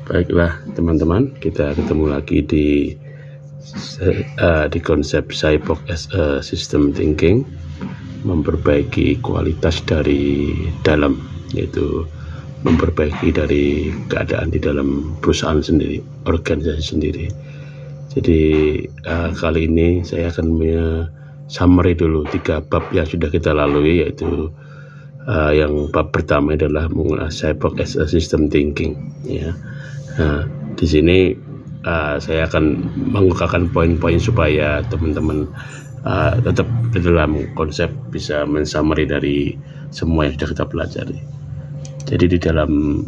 Baiklah teman-teman, kita ketemu lagi di konsep Cyborg as a System Thinking, memperbaiki kualitas dari dalam, yaitu memperbaiki dari keadaan di dalam perusahaan sendiri, organisasi sendiri. Jadi kali ini saya akan summary dulu 3 bab yang sudah kita lalui, yaitu yang bab pertama adalah mengenai Cyborg as a System Thinking, ya. Nah, di sini saya akan mengungkapkan poin-poin supaya teman-teman tetap di dalam konsep bisa mensummary dari semua yang sudah kita pelajari. Jadi di dalam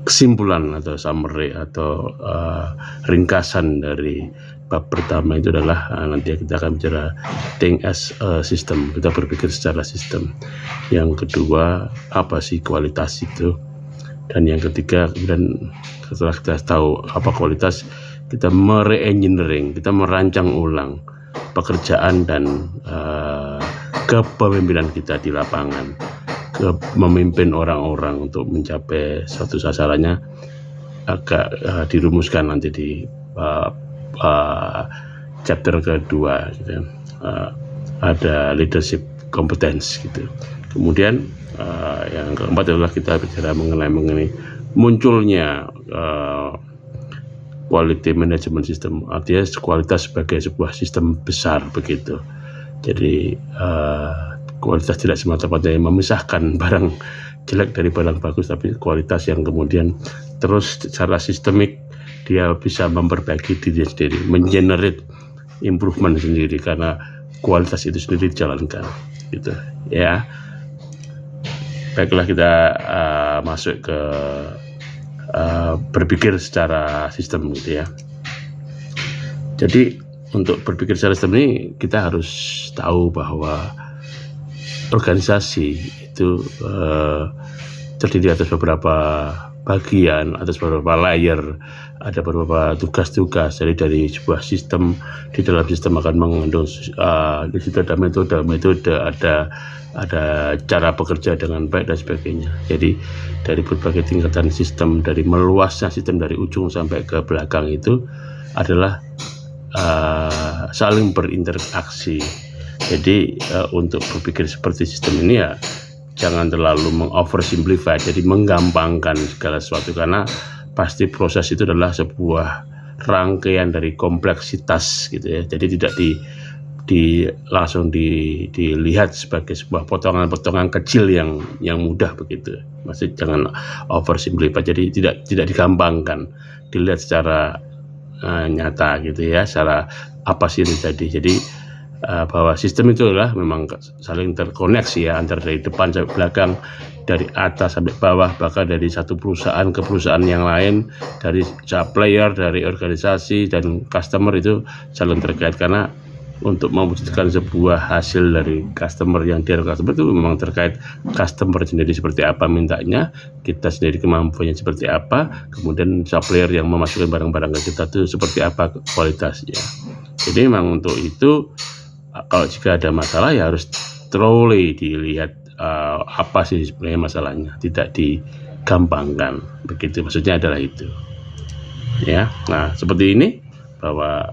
kesimpulan atau summary atau ringkasan dari bab pertama itu adalah nanti kita akan bicara think as a system, kita berpikir secara sistem. Yang kedua, apa sih kualitas itu? Dan yang ketiga, kemudian setelah kita tahu apa kualitas, kita mere-engineering, kita merancang ulang pekerjaan dan kepemimpinan kita di lapangan, memimpin orang-orang untuk mencapai suatu sasarannya agak dirumuskan nanti di chapter kedua, gitu. Ada leadership competence gitu. Kemudian yang keempat adalah kita bicara mengenai munculnya quality management system, artinya kualitas sebagai sebuah sistem besar begitu. Jadi kualitas tidak semata-mata memisahkan barang jelek dari barang bagus, tapi kualitas yang kemudian terus secara sistemik dia bisa memperbaiki diri sendiri, mengenerate improvement sendiri karena kualitas itu sendiri dijalankan, gitu ya. Baiklah, kita masuk ke berpikir secara sistem, gitu ya. Jadi untuk berpikir secara sistem ini kita harus tahu bahwa organisasi itu terdiri atas beberapa bagian, atas beberapa layer, ada beberapa tugas-tugas. Jadi dari sebuah sistem, di dalam sistem akan mengandung di situ ada metode, ada cara bekerja dengan baik dan sebagainya. Jadi dari berbagai tingkatan sistem, dari meluasnya sistem dari ujung sampai ke belakang itu adalah saling berinteraksi. Jadi untuk berpikir seperti sistem ini ya jangan terlalu mengoversimplify, jadi menggampangkan segala sesuatu, karena pasti proses itu adalah sebuah rangkaian dari kompleksitas, gitu ya. Jadi tidak langsung dilihat sebagai sebuah potongan-potongan kecil yang mudah begitu. Maksud jangan oversimplify, jadi tidak digampangkan, dilihat secara nyata, gitu ya, secara apa sih yang terjadi. Jadi bahwa sistem itu adalah memang saling terkoneksi ya, antara dari depan sampai belakang, dari atas sampai bawah, bahkan dari satu perusahaan ke perusahaan yang lain, dari supplier, dari organisasi dan customer itu saling terkait, karena untuk mewujudkan sebuah hasil dari customer yang dari customer itu memang terkait customer sendiri seperti apa mintanya, kita sendiri kemampuannya seperti apa, kemudian supplier yang memasukkan barang-barang ke kita itu seperti apa kualitasnya. Jadi memang untuk itu kalau jika ada masalah ya harus thoroughly dilihat apa sih sebenarnya masalahnya, tidak digampangkan begitu. Maksudnya adalah itu ya. Nah, seperti ini, bahwa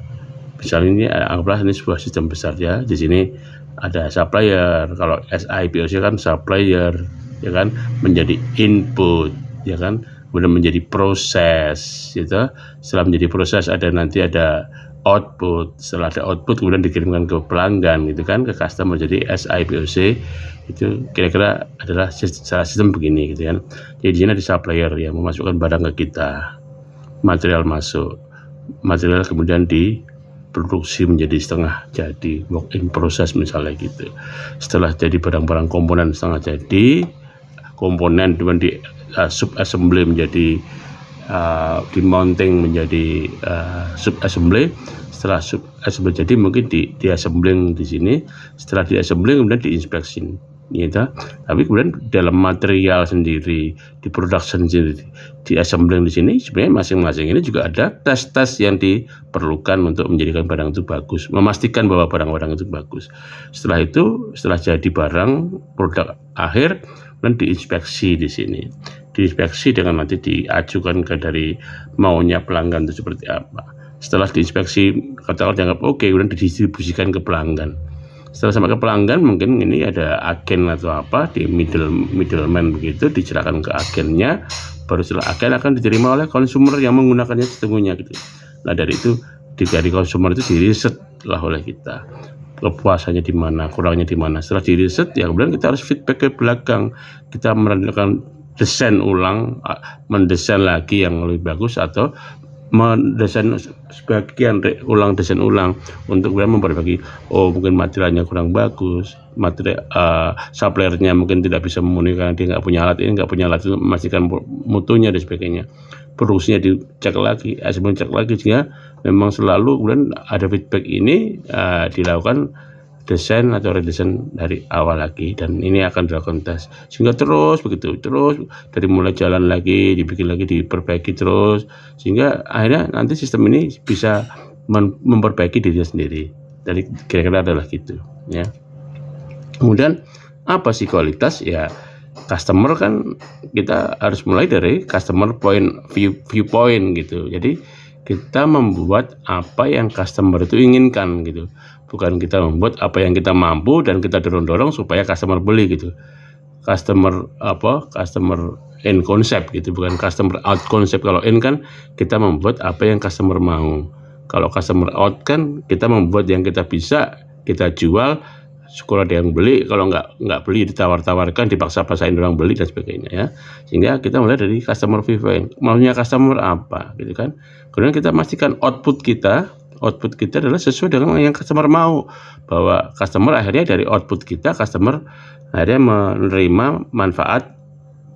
misalnya ini anggaplah ini sebuah sistem besar ya. Di sini ada supplier, kalau SIPOC kan supplier ya kan, menjadi input ya kan, kemudian menjadi proses gitu. Setelah menjadi proses nanti ada output, setelah ada output kemudian dikirimkan ke pelanggan gitu kan, ke customer. Jadi SIPOC itu kira-kira adalah sistem begini gitu kan. Jadi di sini ada supplier yang memasukkan barang ke kita, material masuk, material kemudian diproduksi menjadi setengah jadi, work in process misalnya gitu. Setelah jadi barang-barang komponen setengah jadi, komponen kemudian di sub assembly menjadi di mounting menjadi sub assembly. Setelah sub assembly jadi mungkin di assembling di sini. Setelah di assembling kemudian diinspeksi gitu. Tapi kemudian dalam material sendiri, di production sendiri, di assembling di sini, sebenarnya masing-masing ini juga ada tes-tes yang diperlukan untuk menjadikan barang itu bagus, memastikan bahwa barang-barang itu bagus. Setelah itu, setelah jadi barang produk akhir, dan diinspeksi di sini. diinspeksi dengan nanti diajukan ke dari maunya pelanggan itu seperti apa. Setelah diinspeksi katakanlah dianggap oke, kemudian didistribusikan ke pelanggan. Setelah sampai ke pelanggan, mungkin ini ada agen atau apa di middleman begitu, diserahkan ke agennya, baru setelah agen akan diterima oleh konsumer yang menggunakannya sesungguhnya gitu. Nah dari itu dari konsumer itu diriset lah oleh kita, kepuasannya di mana, kurangnya di mana. Setelah diriset ya kemudian kita harus feedback ke belakang, kita melakukan desain ulang, mendesain lagi yang lebih bagus atau mendesain sebagian desain ulang untuk kemudian memperbaiki. Oh mungkin materialnya kurang bagus, material suppliernya mungkin tidak bisa memenuhi karena dia nggak punya alat ini, nggak punya alat itu memastikan mutunya dan sebagainya. Produksinya dicek lagi, sebelum cek lagi, sehingga memang selalu kemudian ada feedback ini dilakukan desain atau redesign dari awal lagi, dan ini akan dilakukan tes sehingga terus begitu, terus dari mulai jalan lagi, dibikin lagi, diperbaiki terus, sehingga akhirnya nanti sistem ini bisa memperbaiki dirinya sendiri. Jadi kira-kira adalah gitu ya. Kemudian apa sih kualitas? Ya customer kan kita harus mulai dari customer viewpoint gitu. Jadi kita membuat apa yang customer itu inginkan gitu, bukan kita membuat apa yang kita mampu dan kita dorong-dorong supaya customer beli gitu. Customer in konsep gitu, bukan customer out konsep. Kalau in kan kita membuat apa yang customer mau, kalau customer out kan kita membuat yang kita bisa kita jual, syukur ada yang beli, kalau nggak beli ditawar-tawarkan, dipaksa-paksain orang beli dan sebagainya ya. Sehingga kita mulai dari customer viewpoint, maunya customer apa gitu kan. Kemudian kita pastikan output kita adalah sesuai dengan yang customer mau, bahwa customer akhirnya dari output kita, customer akhirnya menerima manfaat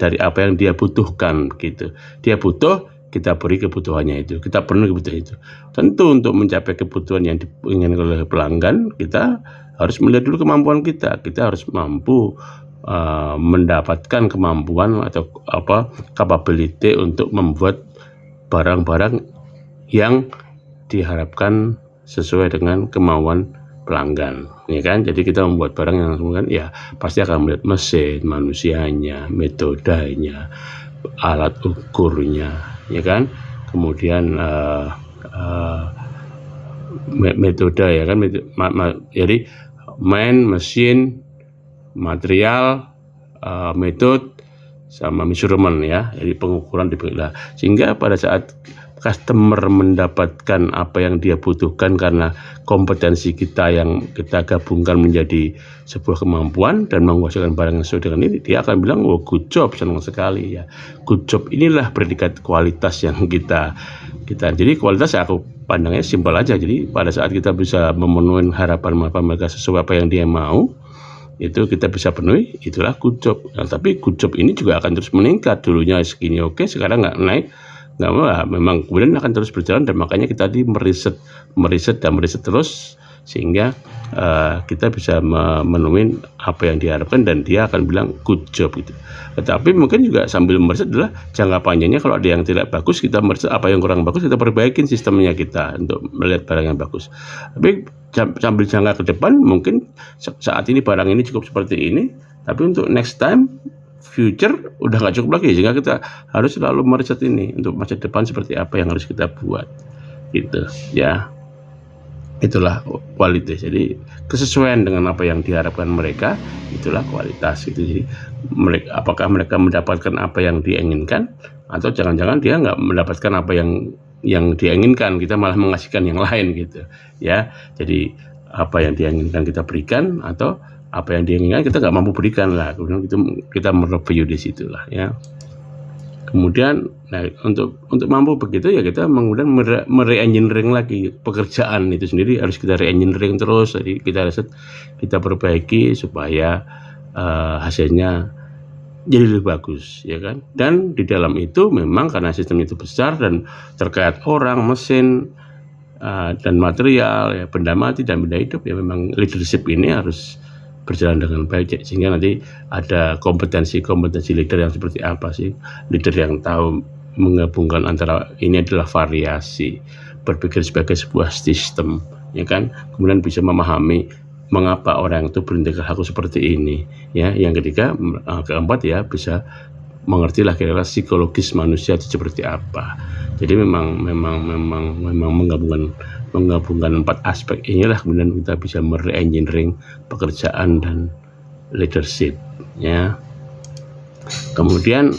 dari apa yang dia butuhkan gitu. Dia butuh, kita beri kebutuhannya itu, kita penuhi kebutuhan itu. Tentu untuk mencapai kebutuhan yang diinginkan oleh pelanggan, kita harus melihat dulu kemampuan kita. Kita harus mampu mendapatkan kemampuan atau capability untuk membuat barang-barang yang diharapkan sesuai dengan kemauan pelanggan, ya kan? Jadi kita membuat barang yang kan, ya pasti akan melihat mesin, manusianya, metodenya, alat ukurnya, ya kan? Kemudian metode, ya kan? Jadi mesin, material, metode, sama measurement ya, jadi pengukuran diberilah, sehingga pada saat customer mendapatkan apa yang dia butuhkan karena kompetensi kita yang kita gabungkan menjadi sebuah kemampuan dan menghasilkan barang yang sesuai dengan ini, dia akan bilang, oh good job, senang sekali ya. Good job inilah predikat kualitas yang kita jadi kualitas ya aku pandangnya simpel aja. Jadi pada saat kita bisa memenuhi harapan mereka sesuai apa yang dia mau, itu kita bisa penuhi, itulah good job. Nah, tapi good job ini juga akan terus meningkat. Dulunya segini oke, sekarang nggak naik, nggak apa, memang kemudian akan terus berjalan. Dan makanya kita tadi meriset terus, sehingga kita bisa memenuhi apa yang diharapkan dan dia akan bilang good job gitu. Tetapi mungkin juga sambil meriset adalah jangka panjangnya, kalau ada yang tidak bagus, kita meriset apa yang kurang bagus, kita perbaikin sistemnya kita untuk melihat barang yang bagus. Tapi sambil jangka ke depan, mungkin saat ini barang ini cukup seperti ini, tapi untuk next time future udah nggak cukup lagi, sehingga kita harus selalu meriset ini untuk masa depan seperti apa yang harus kita buat gitu ya. Itulah kualitas. Jadi kesesuaian dengan apa yang diharapkan mereka, itulah kualitas gitu. Jadi apakah mereka mendapatkan apa yang diinginkan, atau jangan-jangan dia nggak mendapatkan apa yang dia inginkan, kita malah mengasihkan yang lain gitu ya. Jadi apa yang dia inginkan kita berikan, atau apa yang dia inginkan kita nggak mampu berikan lah, kemudian kita mereview di situlah ya. Kemudian untuk mampu begitu ya, kita kemudian mere-engineering lagi pekerjaan itu sendiri, harus kita re-engineering terus. Jadi kita perbaiki supaya hasilnya jadi lebih bagus ya kan. Dan di dalam itu memang karena sistem itu besar dan terkait orang, mesin, dan material ya, benda mati dan benda hidup, ya memang leadership ini harus berjalan dengan baik, sehingga nanti ada kompetensi leader yang seperti apa sih. Leader yang tahu menggabungkan antara ini adalah variasi, berpikir sebagai sebuah sistem ya kan, kemudian bisa memahami mengapa orang itu bertindak laku seperti ini ya. Yang ketiga, keempat ya, bisa mengertilah kira-kira psikologis manusia itu seperti apa. Jadi memang menggabungkan 4 aspek inilah kemudian kita bisa mere-engineering pekerjaan dan leadership, ya. Kemudian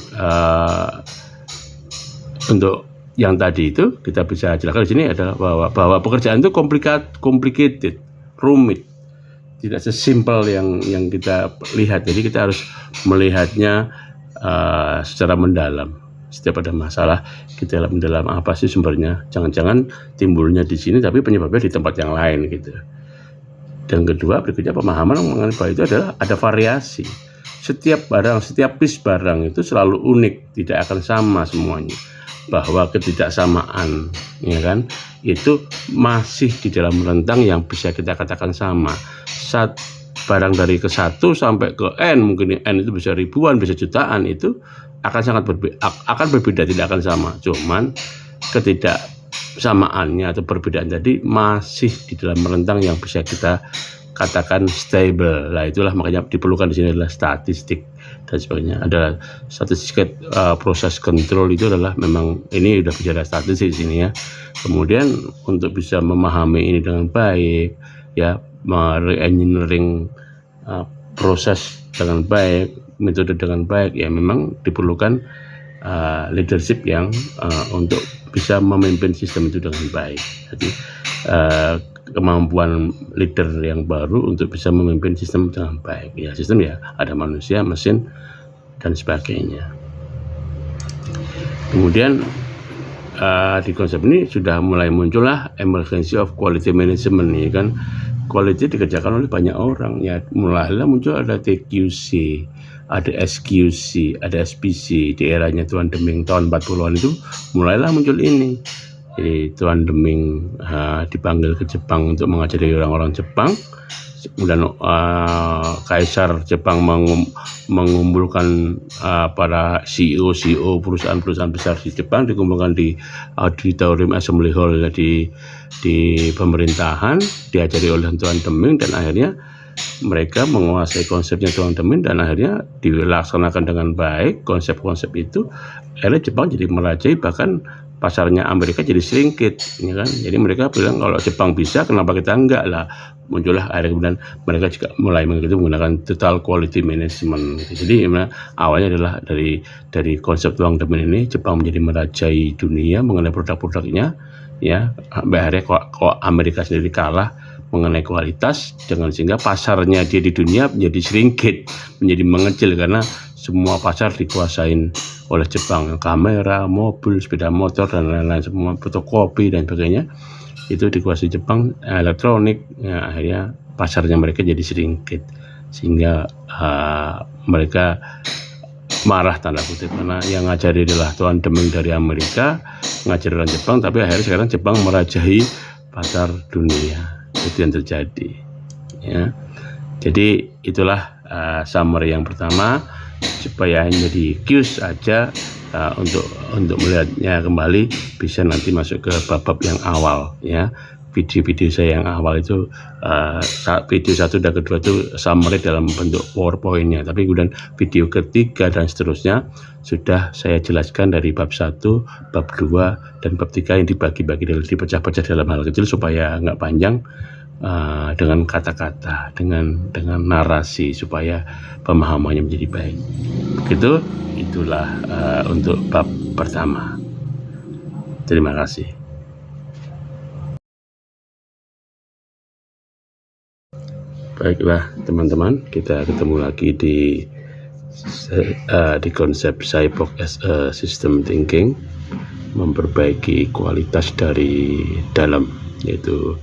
untuk yang tadi itu kita bisa jelaskan di sini adalah bahwa pekerjaan itu complicated, rumit, tidak sesimpel yang kita lihat. Jadi kita harus melihatnya secara mendalam. Setiap ada masalah, kita lihat mendalam apa sih sumbernya. Jangan-jangan timbulnya di sini tapi penyebabnya di tempat yang lain gitu. Dan kedua, berikutnya pemahaman mengenai bahwa itu adalah ada variasi. Setiap piece barang itu selalu unik, tidak akan sama semuanya. Bahwa ketidaksamaan, ya kan, itu masih di dalam rentang yang bisa kita katakan sama. Barang dari ke 1 sampai ke N, mungkin N itu bisa ribuan, bisa jutaan, itu akan sangat berbeda, tidak akan sama. Cuman ketidaksamaannya atau perbedaan tadi masih di dalam rentang yang bisa kita katakan stable. Lah itulah makanya diperlukan di sini adalah statistik dan sebagainya. Ada statistik proses kontrol itu adalah memang ini udah bicara statistik di sini, ya. Kemudian untuk bisa memahami ini dengan baik, ya, re-engineering proses dengan baik, metode dengan baik, ya memang diperlukan leadership yang untuk bisa memimpin sistem itu dengan baik. Jadi kemampuan leader yang baru untuk bisa memimpin sistem dengan baik, ya. Sistem ya ada manusia, mesin dan sebagainya. Kemudian di konsep ini sudah mulai muncullah emergency of quality management, ya kan. Quality dikerjakan oleh banyak orang, ya. Mulailah muncul ada TQC, ada SQC, ada SPC. Di eranya Tuan Deming tahun 40-an itu mulailah muncul ini. Jadi Tuan Deming dipanggil ke Jepang untuk mengajari orang-orang Jepang. Kemudian Kaisar Jepang mengumpulkan para CEO perusahaan-perusahaan besar di Jepang, dikumpulkan di Auditorium Assembly Hall di pemerintahan, diajari oleh Tuan Deming, dan akhirnya mereka menguasai konsepnya Tuan Deming, dan akhirnya dilaksanakan dengan baik konsep-konsep itu. Akhirnya Jepang jadi merajai, bahkan pasarnya Amerika jadi sedikit, ya kan. Jadi mereka bilang kalau Jepang bisa, kenapa kita enggak lah. Muncullah akhirnya kemudian mereka juga mulai menggunakan total quality management. Jadi awalnya adalah dari konsep Tuan Deming ini Jepang menjadi merajai dunia mengenai produk-produknya, ya. Akhirnya kok Amerika sendiri kalah mengenai kualitas, sehingga pasarnya dia di dunia menjadi sedikit, menjadi mengecil karena semua pasar dikuasain oleh Jepang. Kamera, mobil, sepeda motor dan lain-lain, semua fotokopi dan sebagainya itu dikuasai Jepang. Elektronik, ya, akhirnya pasarnya mereka jadi sedikit, sehingga mereka marah tanda kutip karena yang ngajari adalah Tuan Deming dari Amerika, ngajari orang Jepang, tapi akhirnya sekarang Jepang merajahi pasar dunia. Itu yang terjadi, ya. Jadi itulah summary yang pertama, supaya hanya di Qs aja untuk melihatnya kembali, bisa nanti masuk ke bab-bab yang awal, ya. Video-video saya yang awal itu video 1 dan kedua itu summary dalam bentuk PowerPoint-nya, tapi kemudian video ketiga dan seterusnya sudah saya jelaskan dari bab 1, bab 2 dan bab 3 yang dibagi-bagi, dipecah-pecah dalam hal kecil supaya nggak panjang, dengan kata-kata, dengan narasi, supaya pemahamannya menjadi baik. Itulah untuk bab pertama. Terima kasih. Baiklah teman-teman, kita ketemu lagi di konsep Cyborg as a System Thinking, memperbaiki kualitas dari dalam, yaitu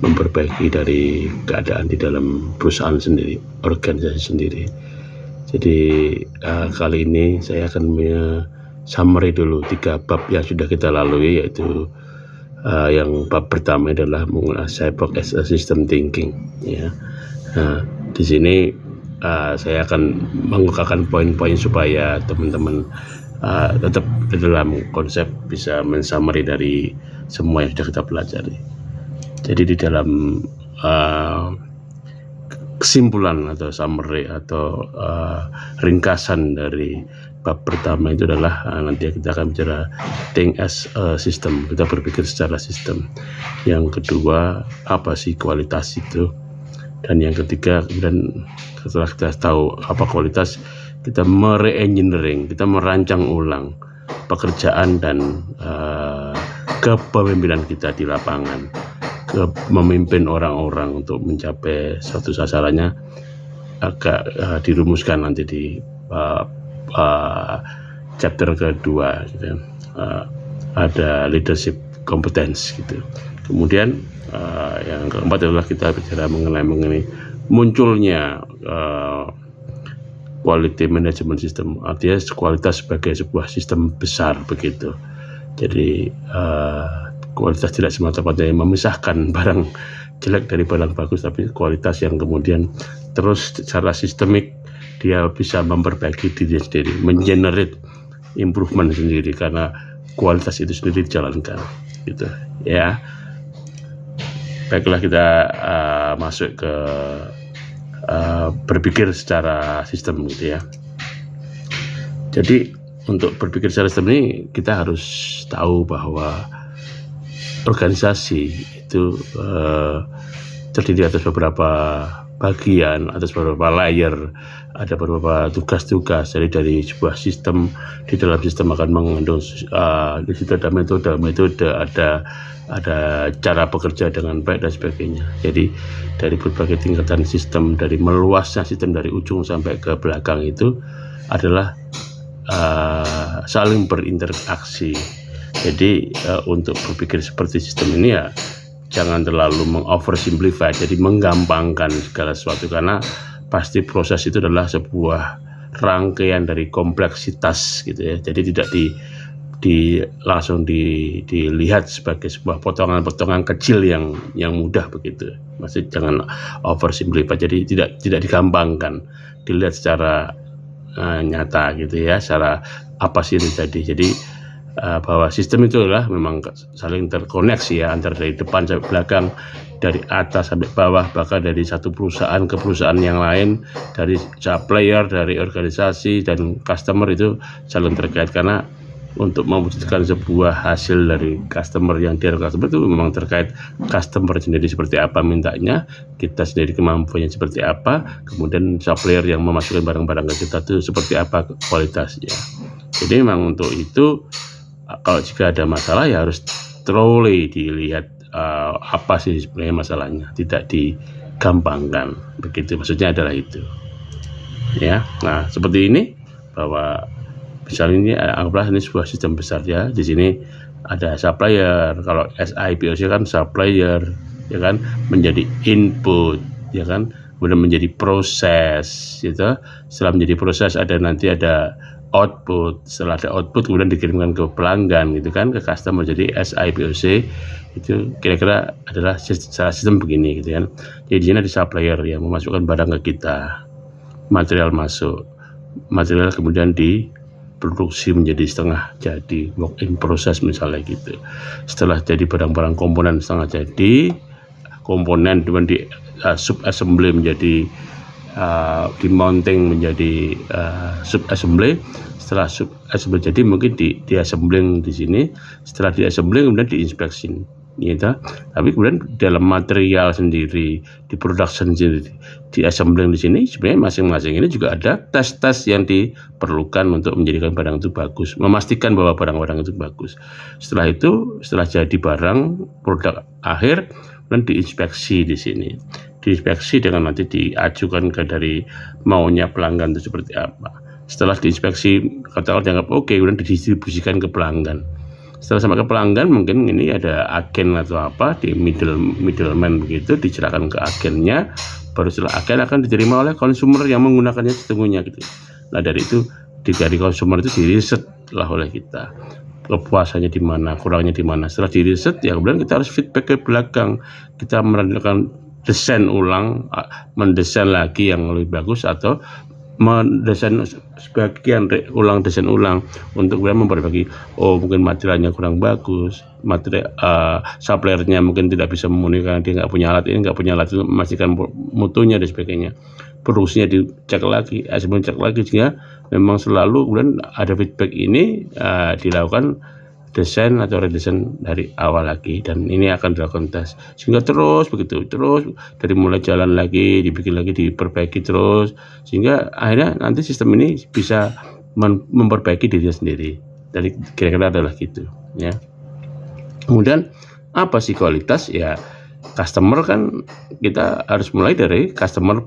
memperbaiki dari keadaan di dalam perusahaan sendiri, organisasi sendiri. Jadi kali ini saya akan summary dulu 3 bab yang sudah kita lalui, yaitu yang bab pertama adalah mengenai Cyborg as a System Thinking, ya. Nah, di sini saya akan mengukakan poin-poin supaya teman-teman tetap di dalam konsep bisa mensummary dari semua yang sudah kita pelajari. Jadi di dalam kesimpulan atau summary atau ringkasan bab pertama itu adalah nanti kita akan bicara think as a system, kita berpikir secara sistem. Yang kedua, apa sih kualitas itu? Dan yang ketiga, kemudian setelah kita tahu apa kualitas, kita mere-engineering, kita merancang ulang pekerjaan dan kepemimpinan kita di lapangan, memimpin orang-orang untuk mencapai suatu sasarannya agak dirumuskan nanti di chapter kedua gitu. Ada leadership competence gitu. Kemudian yang keempat adalah kita bicara mengenai munculnya quality management system, artinya kualitas sebagai sebuah sistem besar begitu. Jadi kualitas tidak semata-mata memisahkan barang jelek dari barang bagus, tapi kualitas yang kemudian terus secara sistemik dia bisa memperbaiki diri sendiri, mengenerate improvement sendiri karena kualitas itu sendiri dijalankan gitu ya. Baiklah, kita masuk ke berpikir secara sistem gitu ya. Jadi untuk berpikir secara sistem ini kita harus tahu bahwa organisasi itu terdiri atas beberapa bagian, atas beberapa layer, ada beberapa tugas-tugas. Jadi dari sebuah sistem, di dalam sistem akan mengandung di situ ada metode, ada cara bekerja dengan baik dan sebagainya. Jadi dari berbagai tingkatan sistem, dari meluasnya sistem dari ujung sampai ke belakang itu adalah saling berinteraksi. Jadi untuk berpikir seperti sistem ini ya jangan terlalu mengoversimplify, jadi menggampangkan segala sesuatu, karena pasti proses itu adalah sebuah rangkaian dari kompleksitas gitu ya. Jadi tidak langsung dilihat sebagai sebuah potongan-potongan kecil yang mudah begitu. Maksudnya jangan oversimplify, jadi tidak digampangkan, dilihat secara nyata gitu ya, secara apa sih yang terjadi. Jadi bahwa sistem itu adalah memang saling terkoneksi ya, antara dari depan sampai belakang, dari atas sampai bawah, bahkan dari satu perusahaan ke perusahaan yang lain, dari supplier, dari organisasi dan customer itu saling terkait, karena untuk mewujudkan sebuah hasil dari customer yang customer itu memang terkait customer sendiri seperti apa mintanya, kita sendiri kemampuannya seperti apa, kemudian supplier yang memasukkan barang-barang ke kita itu seperti apa kualitasnya. Jadi memang untuk itu kalau jika ada masalah ya harus thoroughly dilihat apa sih sebenarnya masalahnya, tidak digampangkan begitu, maksudnya adalah itu ya. Nah seperti ini, bahwa misalnya ini anggaplah ini sebuah sistem besar ya, di sini ada supplier, kalau SIPOC kan supplier ya kan, menjadi input ya kan, kemudian menjadi proses gitu. Setelah menjadi proses nanti ada output, setelah ada output kemudian dikirimkan ke pelanggan gitu kan, ke customer. Jadi SIPOC itu kira-kira adalah sistem begini gitu kan. Jadi di sini ada supplier yang memasukkan barang ke kita, material masuk, material kemudian diproduksi menjadi setengah jadi, work in process misalnya gitu. Setelah jadi barang-barang komponen setengah jadi, komponen kemudian di sub assembly menjadi di-mounting menjadi sub-assembly. Setelah sub-assembly jadi mungkin di-assembling di sini. Setelah di-assembling kemudian diinspeksi gitu. Tapi kemudian dalam material sendiri, di production sendiri, di-assembling di sini, sebenarnya masing-masing ini juga ada tes-tes yang diperlukan untuk menjadikan barang itu bagus, memastikan bahwa barang-barang itu bagus. Setelah itu, setelah jadi barang produk akhir, kemudian diinspeksi di sini. Diinspeksi dengan nanti diajukan ke dari maunya pelanggan itu seperti apa. Setelah diinspeksi katakan dianggap oke, kemudian didistribusikan ke pelanggan. Setelah sampai ke pelanggan, mungkin ini ada agen atau apa di middleman begitu, diserahkan ke agennya, baru setelah agen akan diterima oleh konsumer yang menggunakannya sesungguhnya gitu. Nah dari itu, dari konsumer itu diriset lah oleh kita, kepuasannya di mana, kurangnya di mana. Setelah diriset ya kemudian kita harus feedback ke belakang, kita melakukan desain ulang, mendesain lagi yang lebih bagus, atau mendesain sebagian desain ulang untuk kemudian memperbaiki. Oh mungkin materialnya kurang bagus, material suppliernya mungkin tidak bisa memenuhi karena dia nggak punya alat ini, nggak punya alat itu memastikan mutunya dan sebagainya. produksinya dicek lagi, asesmen cek lagi, sehingga memang selalu kemudian ada feedback ini dilakukan desain atau redesign dari awal lagi, dan ini akan dilakukan tes sehingga terus begitu, terus dari mulai jalan lagi, dibikin lagi, diperbaiki terus, sehingga akhirnya nanti sistem ini bisa memperbaiki dirinya sendiri. Dari kira-kira adalah gitu ya. Kemudian apa sih kualitas? Ya customer kan kita harus mulai dari customer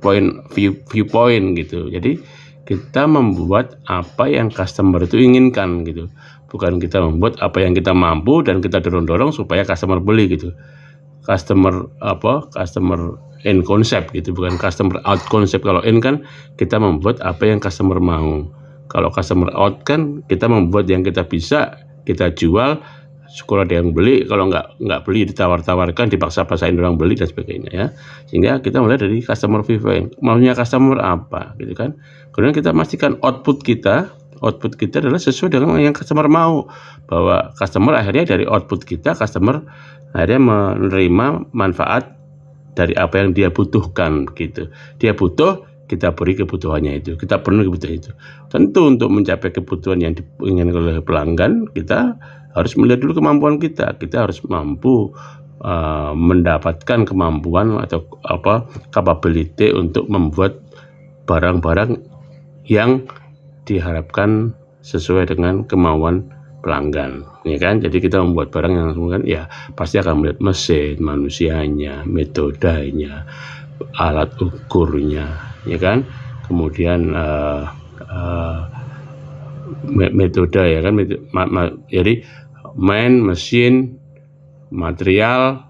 viewpoint gitu. Jadi kita membuat apa yang customer itu inginkan gitu, bukan kita membuat apa yang kita mampu dan kita dorong-dorong supaya customer beli gitu. Customer in konsep gitu, bukan customer out konsep. Kalau in kan kita membuat apa yang customer mau, kalau customer out kan kita membuat yang kita bisa kita jual, syukur ada yang beli, kalau nggak beli ditawar-tawarkan, dipaksa-paksain orang beli dan sebagainya ya. Sehingga kita mulai dari customer viewpoint, maunya customer apa gitu kan. Kemudian kita pastikan output kita adalah sesuai dengan yang customer mau, bahwa customer akhirnya dari output kita, customer akhirnya menerima manfaat dari apa yang dia butuhkan gitu. Dia butuh, kita beri kebutuhannya itu, kita penuhi kebutuhan itu. Tentu untuk mencapai kebutuhan yang diinginkan oleh pelanggan, kita harus melihat dulu kemampuan kita. Kita harus mampu mendapatkan kemampuan atau capability untuk membuat barang-barang yang diharapkan sesuai dengan kemauan pelanggan, ya kan? Jadi kita membuat barang yang kan, ya pasti akan melihat mesin, manusianya, metodenya, alat ukurnya, ya kan? Kemudian metode, ya kan? Jadi mesin, material,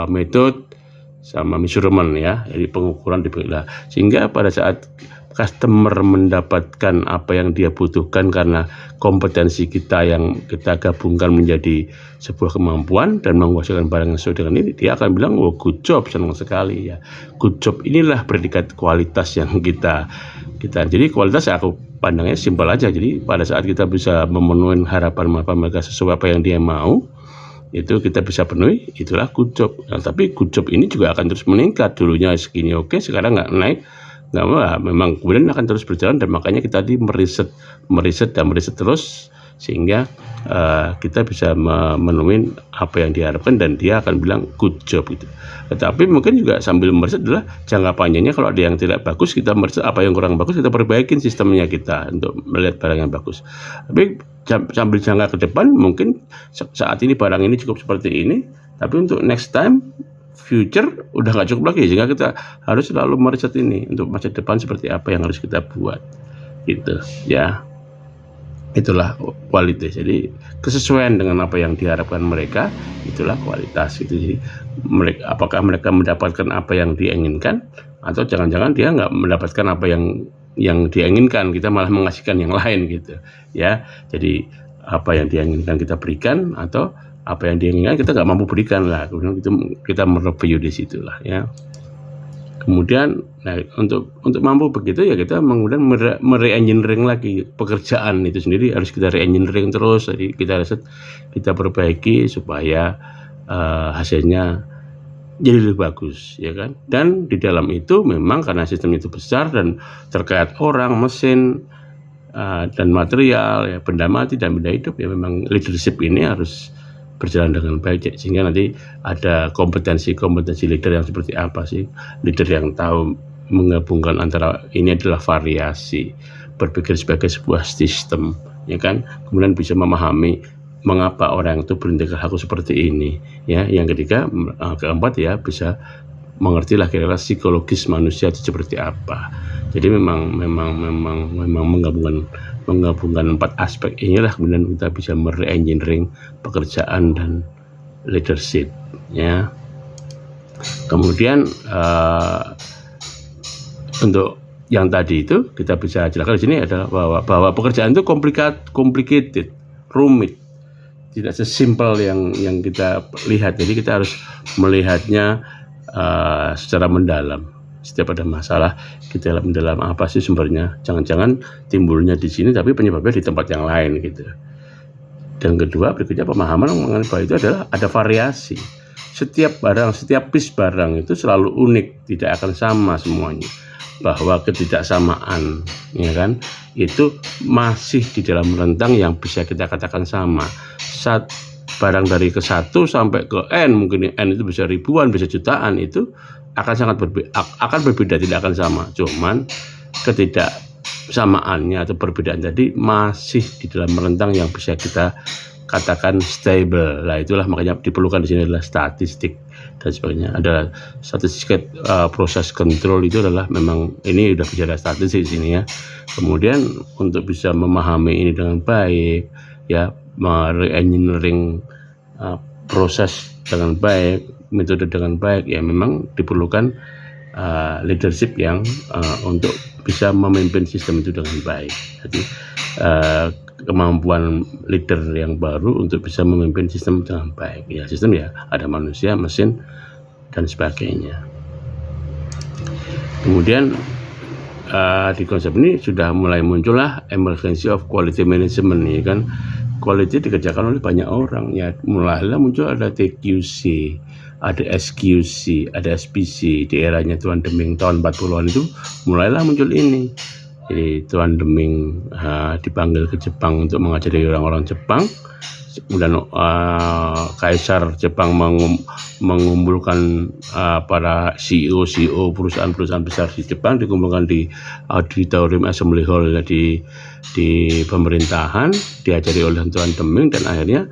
metode, sama measurement ya. Jadi pengukuran diberilah, sehingga pada saat customer mendapatkan apa yang dia butuhkan karena kompetensi kita yang kita gabungkan menjadi sebuah kemampuan dan menghasilkan barang yang sesuai dengan ini, dia akan bilang, "Oh, good job, senang sekali ya." Good job inilah predikat kualitas yang kita jadi kualitas aku pandangnya simpel aja. Jadi pada saat kita bisa memenuhi harapan mereka sesuai apa yang dia mau, itu kita bisa penuhi, itulah good job. Nah, tapi good job ini juga akan terus meningkat. Dulunya segini oke, sekarang nggak naik, nggak apa, memang kemudian akan terus berjalan. Dan makanya kita meriset terus, sehingga kita bisa memenuhi apa yang diharapkan, dan dia akan bilang good job gitu. Tetapi mungkin juga sambil meriset adalah jangka panjangnya, kalau ada yang tidak bagus, kita meriset apa yang kurang bagus, kita perbaikin sistemnya kita untuk melihat barang yang bagus. Tapi sambil jangka ke depan, mungkin saat ini barang ini cukup seperti ini, tapi untuk next time, future udah nggak cukup lagi, sehingga kita harus selalu meriset ini untuk masa depan seperti apa yang harus kita buat gitu ya. Itulah kualitas. Jadi kesesuaian dengan apa yang diharapkan mereka, itulah kualitas gitu. Jadi apakah mereka mendapatkan apa yang diinginkan, atau jangan-jangan dia nggak mendapatkan apa yang dia inginkan, kita malah mengasihkan yang lain gitu ya. Jadi apa yang dia inginkan kita berikan, atau apa yang dia inginkan kita nggak mampu berikan lah, kemudian kita mereview di situlah ya. Kemudian untuk mampu begitu ya, kita kemudian mere-engineering lagi pekerjaan itu sendiri, harus kita re-engineering terus. Jadi kita perbaiki supaya hasilnya jadi lebih bagus ya kan. Dan di dalam itu memang karena sistem itu besar dan terkait orang, mesin, dan material ya, benda mati dan benda hidup, ya memang leadership ini harus berjalan dengan baik, sehingga nanti ada kompetensi leader yang seperti apa sih. Leader yang tahu menggabungkan antara ini adalah variasi, berpikir sebagai sebuah sistem ya kan, kemudian bisa memahami mengapa orang itu bertindak laku seperti ini ya. Yang ketiga, keempat ya, bisa mengerti lah kira-kira psikologis manusia itu seperti apa. Jadi memang menggabungkan 4 aspek inilah kemudian kita bisa mere-engineering pekerjaan dan leadership ya. Kemudian untuk yang tadi itu kita bisa jelaskan di sini adalah bahwa pekerjaan itu complicated, rumit, tidak sesimpel yang kita lihat. Jadi kita harus melihatnya secara mendalam. Setiap ada masalah, kita mendalam apa sih sumbernya. Jangan-jangan timbulnya di sini tapi penyebabnya di tempat yang lain gitu. Dan kedua, berikutnya pemahaman mengenai bahwa itu adalah ada variasi. Setiap piece barang itu selalu unik, tidak akan sama semuanya. bahwa ketidaksamaan, ya kan, itu masih di dalam rentang yang bisa kita katakan sama. Barang dari ke 1 sampai ke n, mungkin n itu bisa ribuan, bisa jutaan, itu akan sangat berbeda, tidak akan sama. Cuman ketidaksamaannya atau perbedaan tadi masih di dalam rentang yang bisa kita katakan stable. Nah, itulah makanya diperlukan di sini adalah statistik dan sebagainya. Ada statistik proses kontrol, itu adalah memang ini udah bicara statistik di sini ya. Kemudian untuk bisa memahami ini dengan baik, ya, re-engineering proses dengan baik, metode dengan baik, ya memang diperlukan leadership yang untuk bisa memimpin sistem itu dengan baik. Jadi kemampuan leader yang baru untuk bisa memimpin sistem dengan baik. Ya, sistem ya ada manusia, mesin, dan sebagainya. Kemudian di konsep ini sudah mulai muncullah emergency of quality management, ya kan. Quality dikerjakan oleh banyak orang, ya mulailah muncul ada TQC, ada SQC, ada SPC. Di eranya Tuan Deming tahun 40-an itu mulailah muncul ini. Jadi Tuan Deming dipanggil ke Jepang untuk mengajari orang-orang Jepang. Kemudian Kaisar Jepang mengumpulkan para CEO perusahaan-perusahaan besar di Jepang, dikumpulkan di auditorium Assembly Hall di pemerintahan, diajari oleh Tuan Deming, dan akhirnya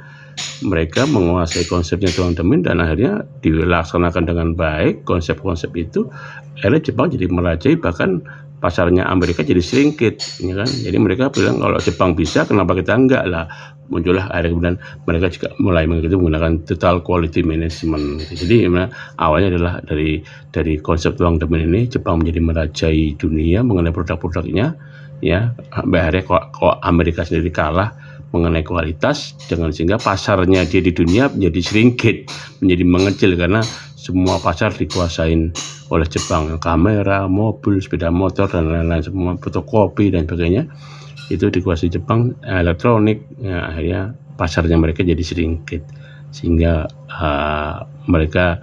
mereka menguasai konsepnya Tuan Deming, dan akhirnya dilaksanakan dengan baik konsep-konsep itu. Akhirnya Jepang jadi merajai, bahkan pasarnya Amerika jadi sedikit, ya kan. Jadi mereka bilang kalau Jepang bisa, kenapa kita enggak lah. Muncullah akhirnya kemudian mereka juga mulai menggunakan total quality management. Jadi awalnya adalah dari konsep Tuan Deming ini Jepang menjadi merajai dunia mengenai produk-produknya, ya. Akhirnya kok Amerika sendiri kalah mengenai kualitas, sehingga pasarnya dia di dunia menjadi sedikit, menjadi mengecil karena semua pasar dikuasain oleh Jepang. Kamera, mobil, sepeda motor, dan lain-lain, semua fotokopi dan sebagainya itu dikuasai Jepang. Elektronik, ya, akhirnya pasarnya mereka jadi sedikit, sehingga mereka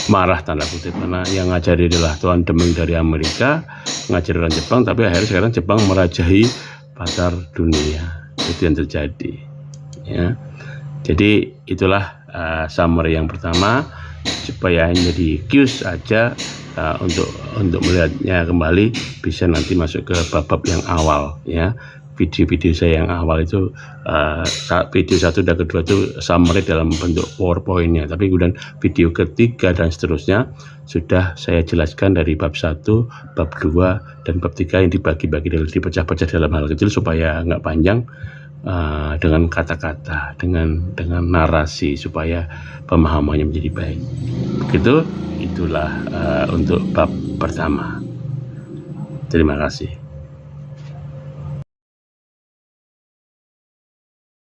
marah tanda kutip, karena yang ngajari adalah Tuan Deming dari Amerika, ngajari orang Jepang, tapi akhirnya sekarang Jepang merajai pasar dunia. Itu yang terjadi, ya. Jadi itulah summary yang pertama, supaya jadi cues aja untuk melihatnya kembali, bisa nanti masuk ke bab-bab yang awal, ya. Video-video saya yang awal itu video 1 dan kedua itu summary dalam bentuk PowerPoint-nya, tapi kemudian video ketiga dan seterusnya sudah saya jelaskan dari bab 1, bab 2, dan bab 3 yang dibagi-bagi, dipecah-pecah dalam hal kecil supaya nggak panjang, dengan kata-kata, dengan narasi, supaya pemahamannya menjadi baik. Itulah untuk bab pertama. Terima kasih.